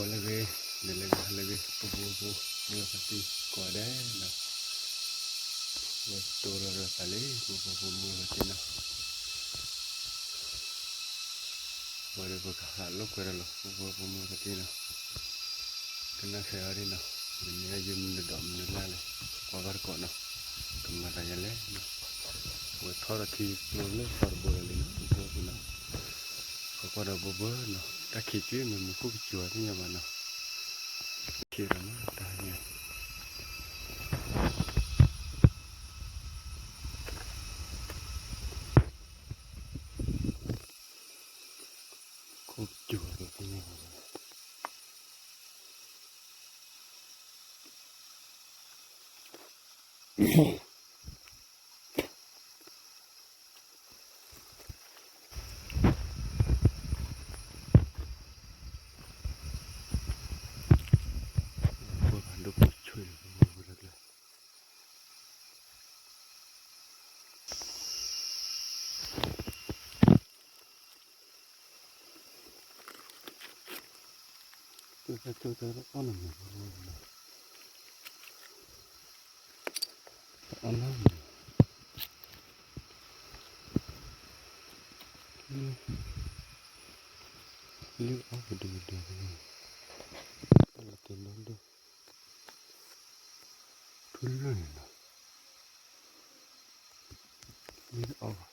lagi lagi pupu mưa pasti kuada na betul lah kali pupu mưa pasti na boleh berhaluk kerana lo pupu mưa pasti na kena sehari na ini aja menedam menelale kabar kok na kemana aja le na buat thora thi lo sarbo le pupu na kok ada bobo na tak kecil memang kok jual ni mana kira na tanya kok jual ni mana Itu apa namanya? Alam. Ini apa dia? Kalau tendang tu, tulen. Ini apa?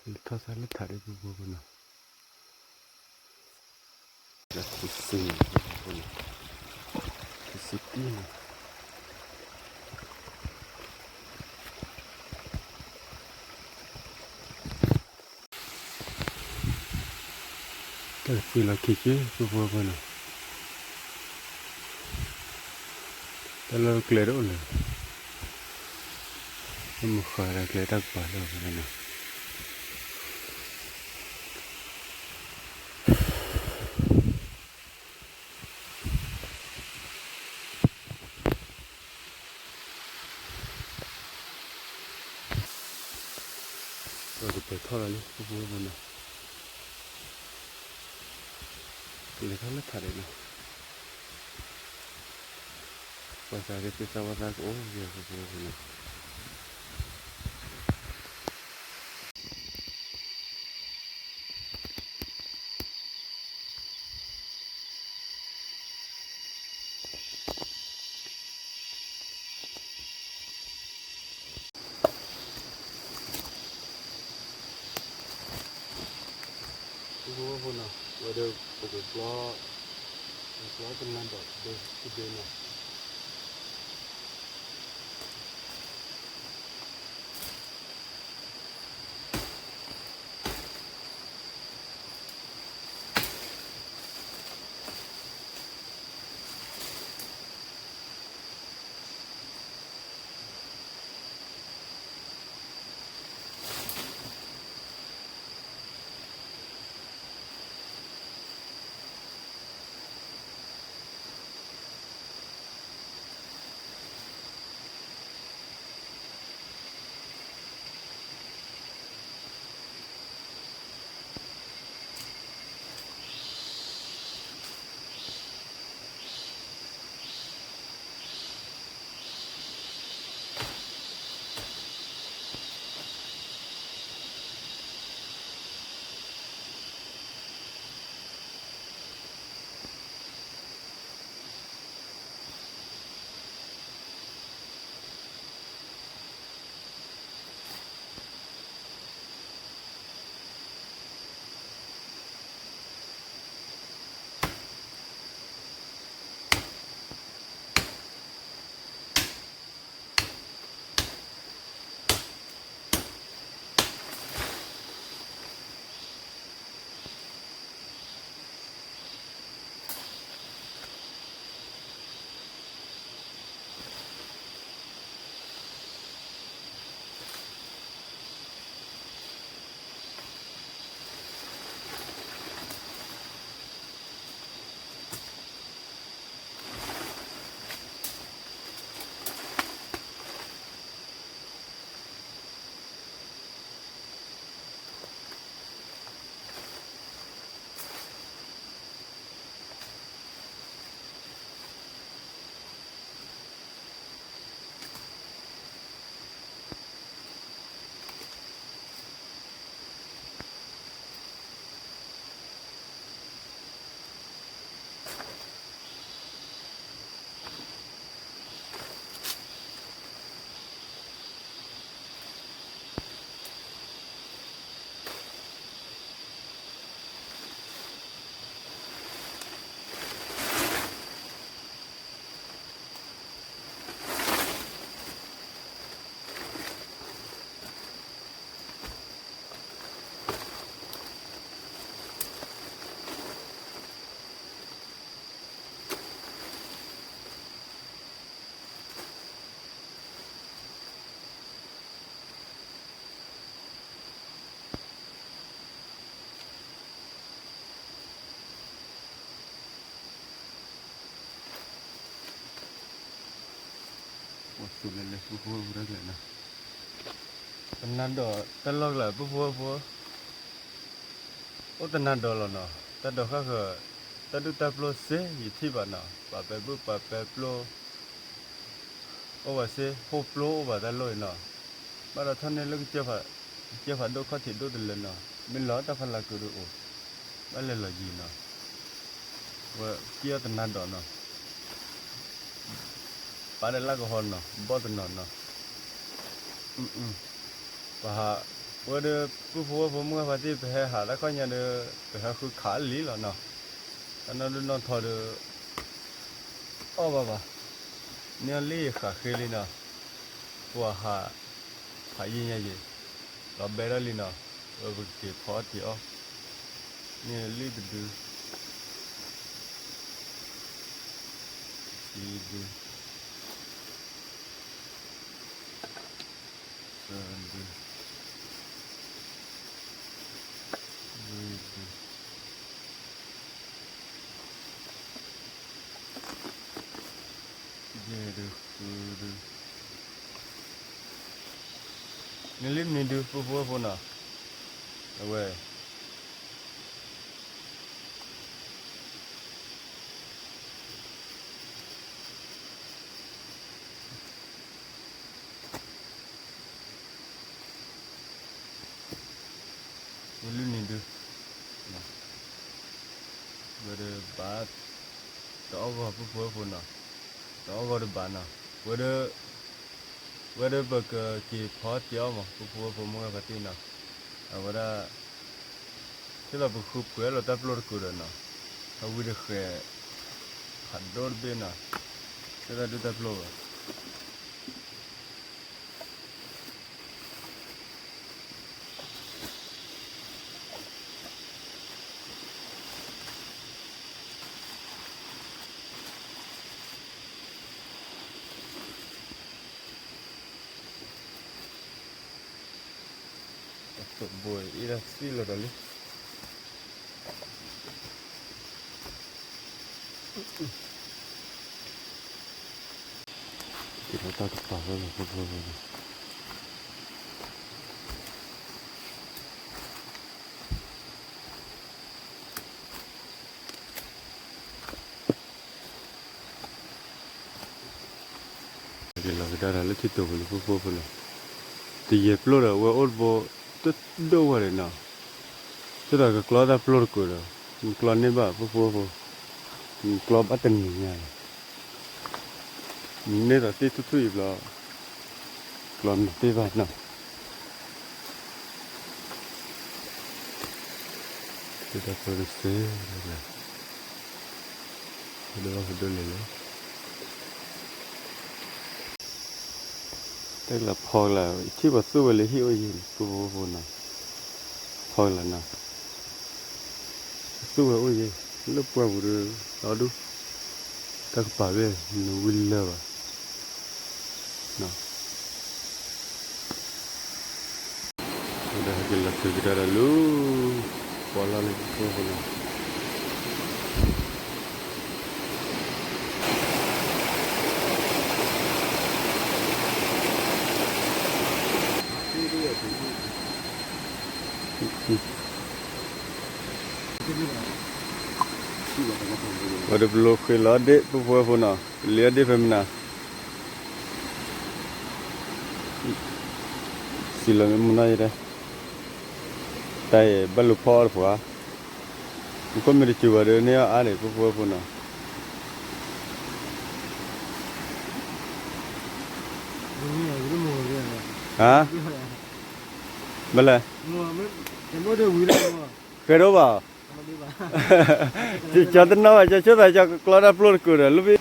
Itu salah tarik buku na. Jadi sini, di sini. Tapi lagi je buku na. Kalau kelihatan oleh, muka ada kelihatan pada mana. Kalau betul lah ni buku mana. Kelihatan lah tarik na. Pasal itu sama tak oh dia buku mana. Buku mana? Ada buku keluar dengan dot dia na. ว่าสุดเลยผู้ผู้ได้เลยนะตอนนั้นดอกตลอดเลยผู้ผู้โอ้ตอนนั้นดอกแล้วเนาะแต่ดอกก็คือแต่ดูแต่โปรเซสอยู่ที่บ้านเนาะปะไปบุปะไปโปรโอ้ว่าเซโฮโปรว่าแต่ลอยเนาะมาเราท่านเนี่ยเรื่องเจ้าผ่าดูเขาถิ่นดูเดินเลยเนาะไม่ล้อแต่พันละกูดูโอ้ไม่เลยละยีเนาะว่าเกี่ยวตอนนั้นดอกเนาะปาเดลักฮอนเนาะบ่ตนเนาะว่าว่าเด้อผู้ผู้ผมก็พอดีไปหาแล้วก็เนี่ยเด้อไปหาคือขาลีแล้วเนาะอันนั้นนอนทอเด้ออ้อบ่เนี่ยลีขาเคลีเนาะว่าหายิงยังเราเบรลีเนาะว่าบุกพอที่อ๋อเนี่ยลีดูดีดูดูนี่ลิมนี่ดูผู้น่ะเอาไว้นี่ลิมนี่ดูนะว่าเด้อบาดต่อก็ผู้น่ะต่อก็เด้อบาดน่ะว่าเด้อบักกี่พอเที่ยวมั้งผู้ผมก็ปฏิน่ะเอาว่าได้ที่เราบุกคุยเราตัดปลดกูเด้อน่ะเอาวิธีแค่หัดโดดเบน่ะที่เราดูตัดปลดตัวบอยอีรัสซีโลดอลลี่ที่เราตัดปลาแล้วผู้เดี๋ยวเราจะได้แล้วที่ตัวผู้น่ะที่เย็บปลดว่าอดบ่ตัวดูว่าเลยนะที่เราก็กลัวได้ปลดกูแล้วกลัวนี่บ้าผู้กลัวบ้าตันนี่ไงนี่เราที่ทุยๆแล้วกลัวที่บ้านนะที่เราปลดเสียเลยเดี๋ยวเราดูเลยแต่ละพอแล้วที่ว่าสู้เลยที่โอ้ยผู้น่ะพอแล้วนะสู้โอ้ยลูกปัวบุรุษเราดูตักป่าเว้ยนูวิลเลอร์นะudah jelas kita lalu pola lagi pola Ada blok kelade pun na, lihat di mana. Silang mana ini? Tapi balu power pun. Bukan mesti cuba deh ni ada pun na. Ha? Bala? Kenapa? Jadi nawa jadi aja keluar upload kuda lebih.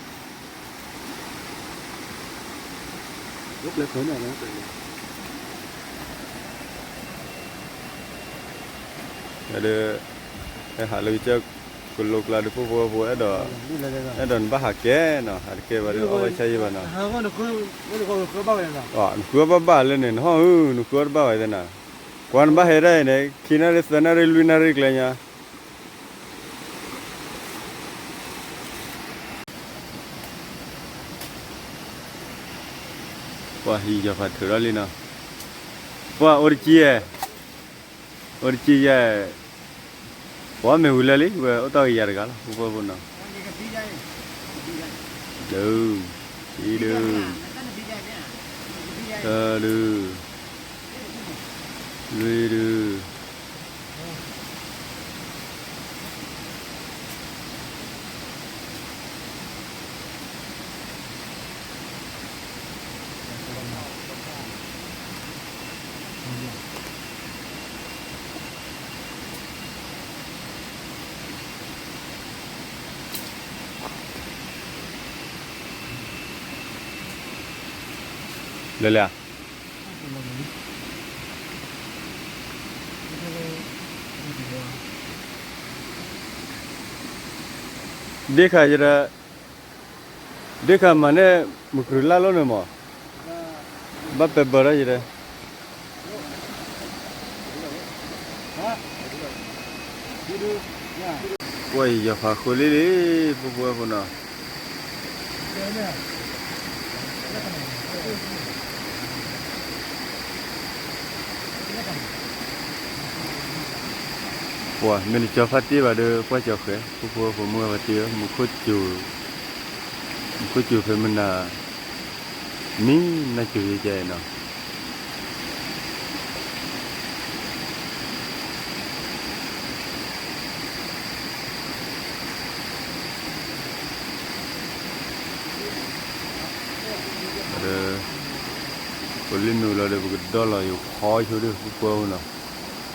Ada hal itu kalau keluar di pupu ada bahagia no, harga baru awal saya mana. Oh, nukur apa lenen? Nukur apa itu na? Kuan bahaya ini, kina resana railway narik lanya. 哇，伊就发头了哩呢。哇，我的姐，我的姐呀，我没回来哩，我到伊家了，我不能。đâu đi đâu đâu lui đâu Lele. देखा जरा देखा माने मुकरुला लो ने मो बाप पे बड़ा जरा वही या फाखोली ले बुबुआ कोना哇，明天发地吧，都快交回，不摸发地，木可就回门那，你那就一件呢。Polin nula de buku dollar yuk kau curi buku awna,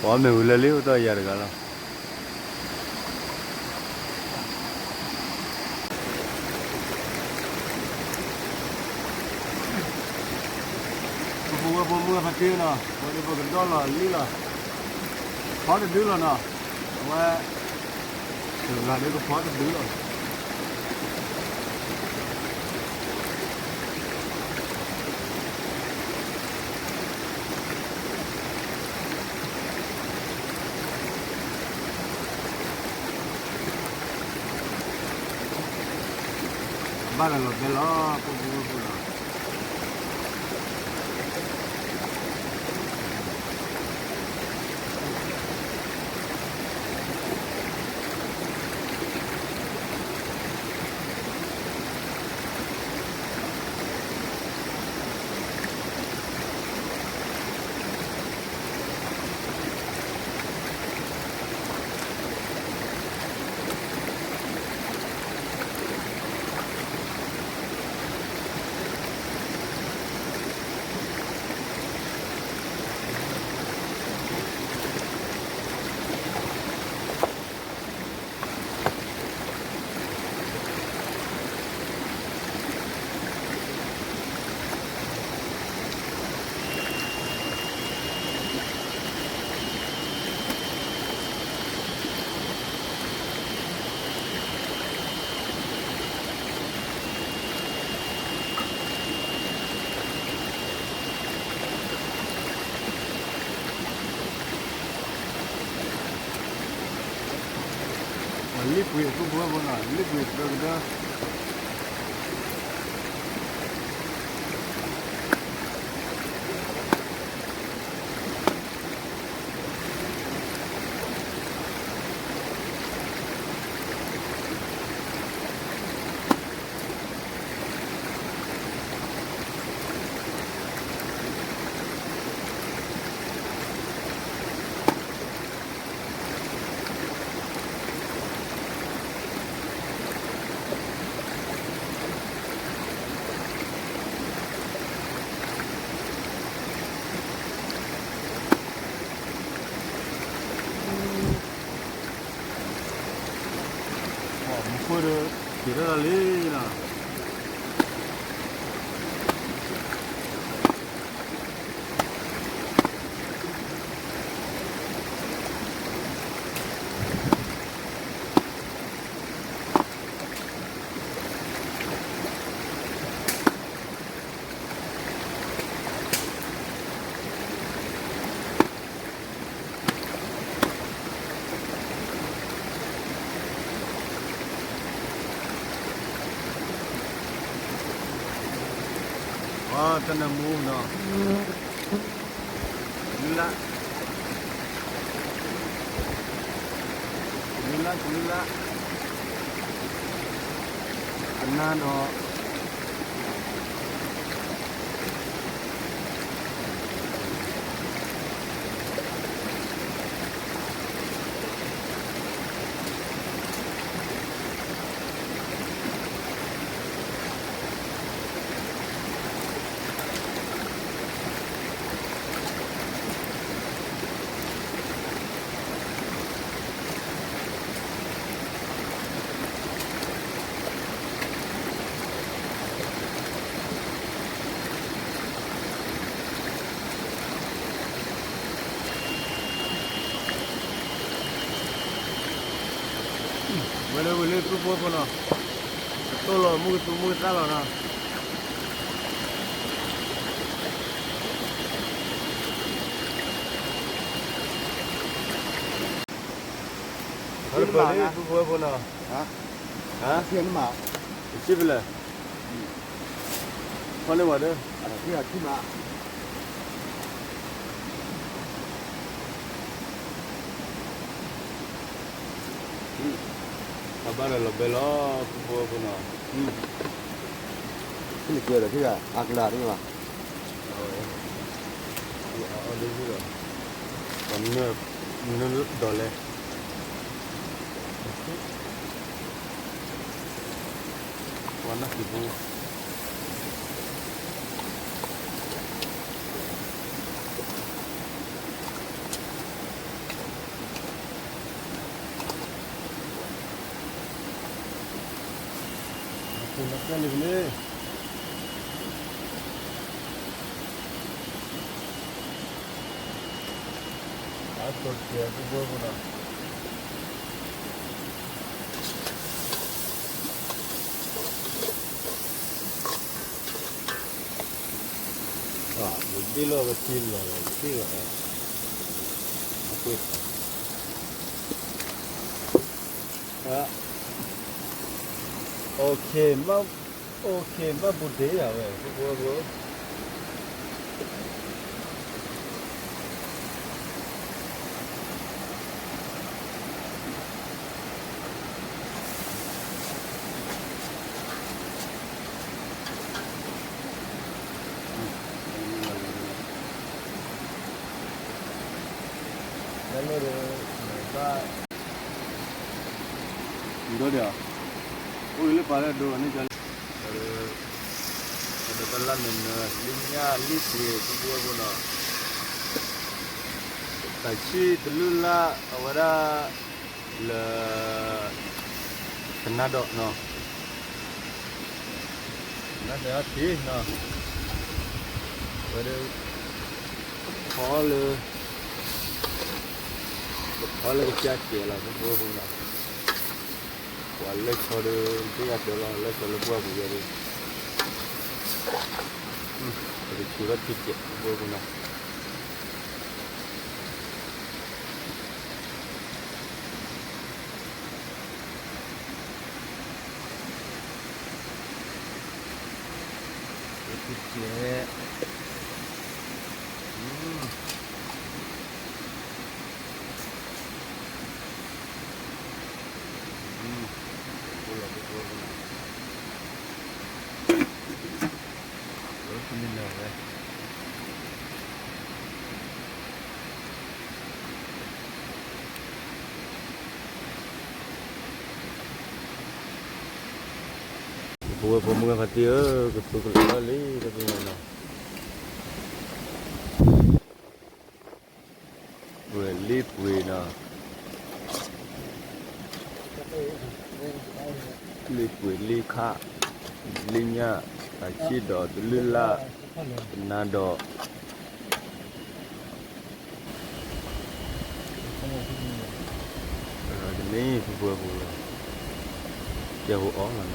kau me ula leh udah yar gala. Buku hati na, buku dollar lila, kau de dollar na, wah, sebelah ni tu kau de dollar. Bara lo de lo buku. Liquid tu buat mana? Liquid berada. Muka kira lagi na. ตะนมูเนาะนี่ละอันนั้นเนาะBoleh tu pun dah. Betul lah, mu salah nah. Kalau boleh tu pun dah. Ha? Thiên mà. Chip lah. Mana ada? Ada dia cuma. Kabar lo belo tu pun dah. Cái kia là cái gì? Agla đấy mà. Ada juga. Menurut dollar. Warna ibu. Aku nak kali ni. Aku dia tu buat mana? Dilo kecil lah, kecil lah. Aku. Okay, ma budaya weh. Buat. Lalu dua dia. Oh ini pada dua ni jalan. Ada jalan ni, linya lisi dua guna. Tapi dulu lah awara le kena dok no. Kena saya hati no. Pada hal Kalau kita lah, tu pun nak. Kalau kalau dia kalau kalau buat begini, ada surat tiket tu pun nak. Tiket. Buat pemuda hati ketuk kali tapi mana? Buat lip wena. Lip lika, linya, acido, lula, nado. Ini buat jauh orang.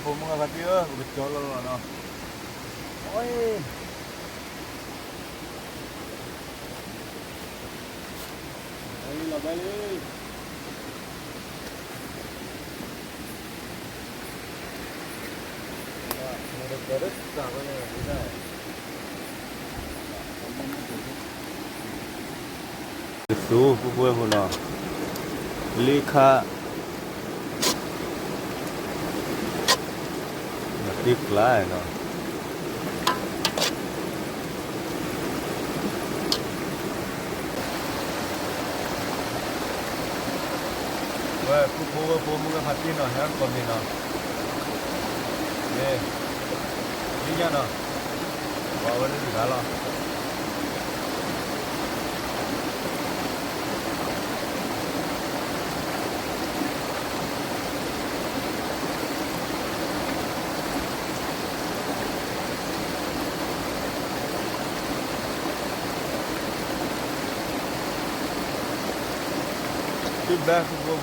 ผมมึงอะไรเยอะกูจะจอดแล้วเนาะโอ้ยไปเลย สู้ผู้ป่วยคนน่ะลีคาติกลายเนาะว่าผู้ป่วยผู้มึงก็พัดที่เนาะฮะคนนี้เนาะเนี่ยนี่ยังเนาะว่าวันนี้ดีแล้ว feedback của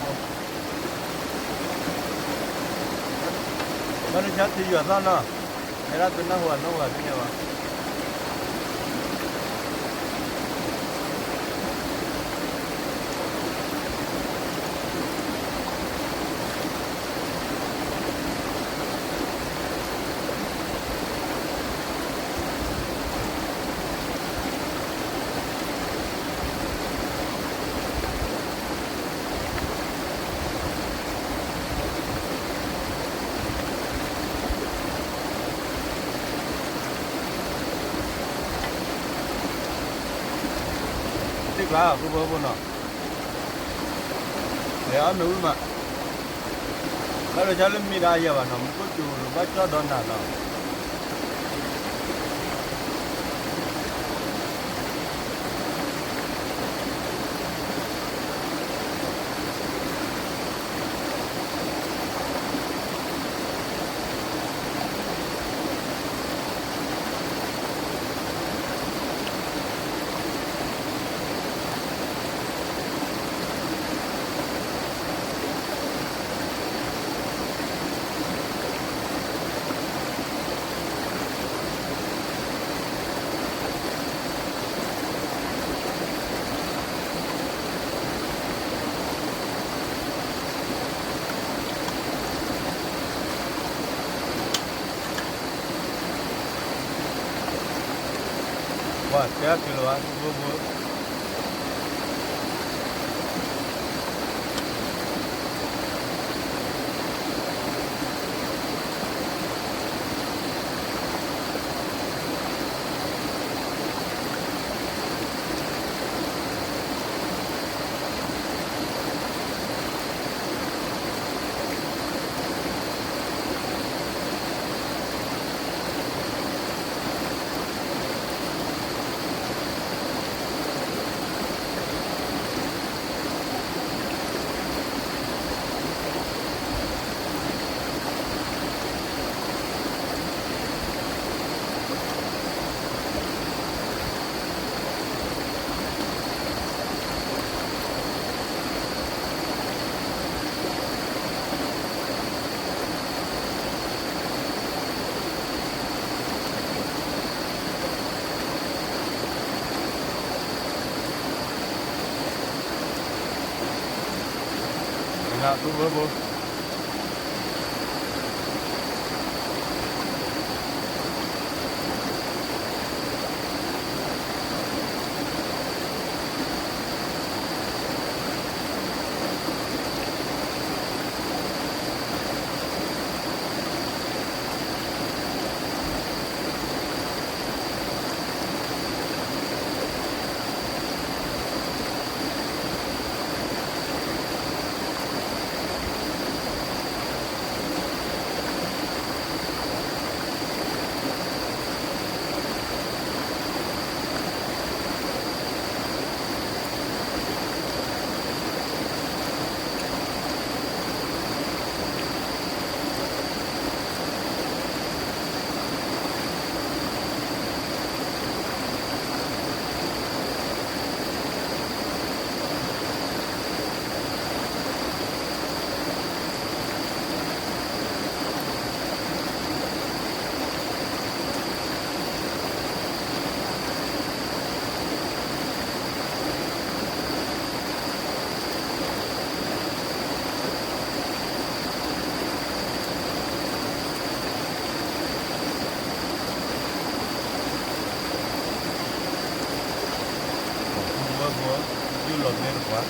nó chắc thì giờ sao nó hay là nó hoàn thế nào tiếc là cứ bơ bơ nó để ăn nuôi mà kalau jalan mira ya bana muko tu baca dona na wah kaya kilo bu na tu bu du lột lên quá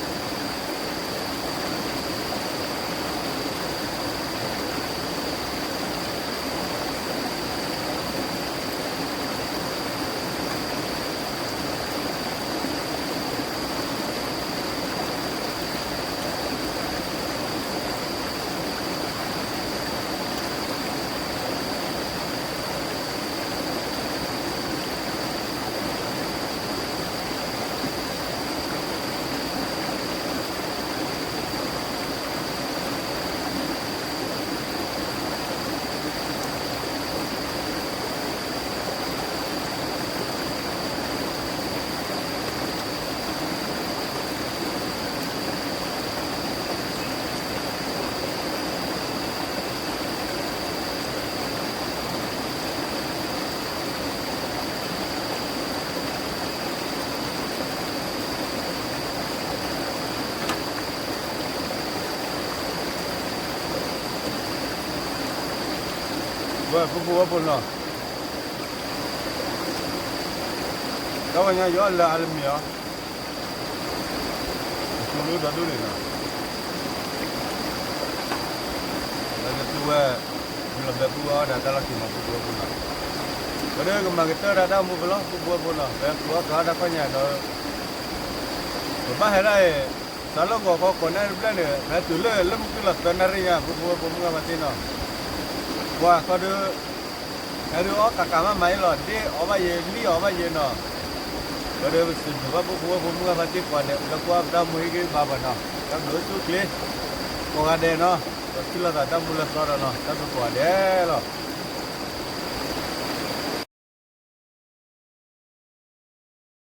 vâng phụ bún rồi các bạn nhớ là ăn mía chúng nó đã đủ rồi nè là cái tua là bé bùa đã ta là khi mà phụ bún rồi cái đấy cái mà cái tơ đã mua bún rồi bé bùa cả đã có nhà đó mà hay là sao nó có con này bên này bé từ lên lâm cứ là tên này nha phụ bún cái mà tin nào wah kalau hari awak kakak mah main loh, dia awak ye ni awak ye no. Kalau sebab buat bunga pasti pada, kalau buat dah mungkin bapa no, kalau dulu tu kle, kau ada no, kalau tak dah mula sora no, tapi kau ada loh.